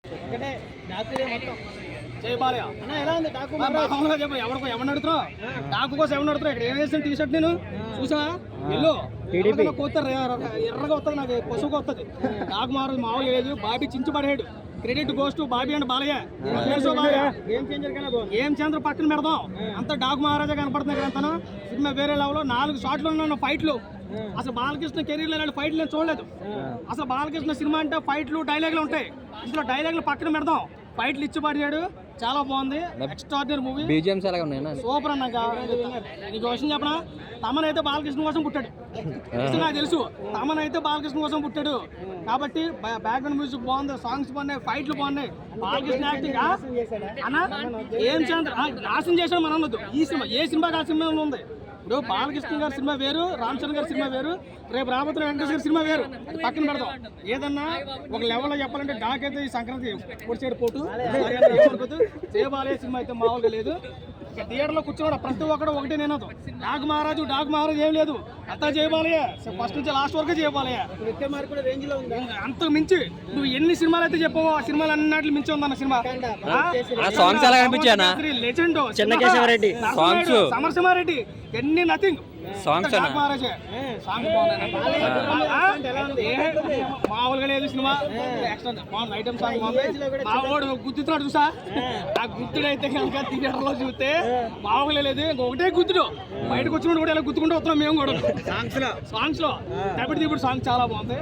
ఎవరిని అడుగుతావు డాకు కోసం ఎవరిని అడుగుతావు? ఇక్కడ ఏం వేసిన టీ షర్ట్ నేను చూసా ఎల్లో కోస్తారు ఎర్రగా వస్తుంది, నాకు పసుపుగా వస్తుంది. డాకు మారు మామూలు లేదు. బాబీ చించబడేడు. Credit goes to Bobby and Balayya. ఏం చంద్ర పక్కన పెడదాం అంత డాకు మహారాజా కనపడుతుంది ఇక్కడ అంతా. సినిమా వేరే లెవెల్. 4 షాట్లు ఉన్న ఫైట్లు. అసలు బాలకృష్ణ కెరీర్ లో ఇలాంటి ఫైట్లు నేను చూడలేదు. అసలు బాలకృష్ణ సినిమా అంటే ఫైట్లు డైలాగులు ఉంటాయి. ఇందులో డైలాగులు పక్కన పెడదాం, ఫైట్లు ఇచ్చి పడిచాడు. చాలా బాగుంది. Extraordinary movie. బీజిఎంస్ ఎలా ఉన్నాయి? సూపర్ అన్న. నీకు విషయం చెప్పనా, తమన్ అయితే బాలకృష్ణ కోసం పుట్టాడు. నాకు తెలుసు తమన్ అయితే బాలకృష్ణ కోసం పుట్టాడు కాబట్టి బ్యాక్గ్రౌండ్ మ్యూజిక్ బాగుంది, సాంగ్స్ బాగున్నాయి, ఫైట్లు బాగున్నాయి. బాలకృష్ణ యాక్టింగ్ అన్న ఏం నాశనం చేసాడు మన అన్నది. ఈ సినిమా ఏ సినిమాకి ఆ సినిమా ఉంది. ఇప్పుడు బాలకృష్ణ గారి సినిమా వేరు, రామ్ చరణ్ గారి సినిమా వేరు, రేపు రాబోతున్న వెంకటేశ్వర గారి సినిమా వేరు. పక్కన పెడదాం. ఏదన్నా ఒక లెవెల్లో చెప్పాలంటే డాక్ అయితే ఈ సంక్రాంతి పొడిచేడు పోటు జయబాలయ్య సినిమా అయితే మామూలుగా లేదు. థియేటర్లో కూర్చున్నాడు ప్రతి ఒక్కడు ఒకటే నేనదు. డాక్ మహారాజు ఏం లేదు, అంతా జయబాలయ్య. ఫస్ట్ నుంచి లాస్ట్ వరకు జయబాలయ్య. అంత మించి నువ్వు ఎన్ని సినిమాలు అయితే చెప్పావో ఆ సినిమాలు అన్నింటిలో మించి ఉందన్న సినిమా. లెజెండ్ సమరసింహారెడ్డి ఎన్ని నథింగ్. మామూలుగా లేదు సినిమా. ఐటమ్ సాంగ్ మావాడు గుర్తున్నాడు చూసా. ఆ గుర్తుడు అయితే కనుక థియేటర్ లో చూస్తే మామూలుగా లేదు. ఇంకొకటే గుర్తుడు బయటకు వచ్చినప్పుడు కూడా ఇలా గుర్తుకుంటూ వస్తున్నాం మేము కూడా. సాంగ్స్ లో ఇప్పుడు సాంగ్ చాలా బాగుంది.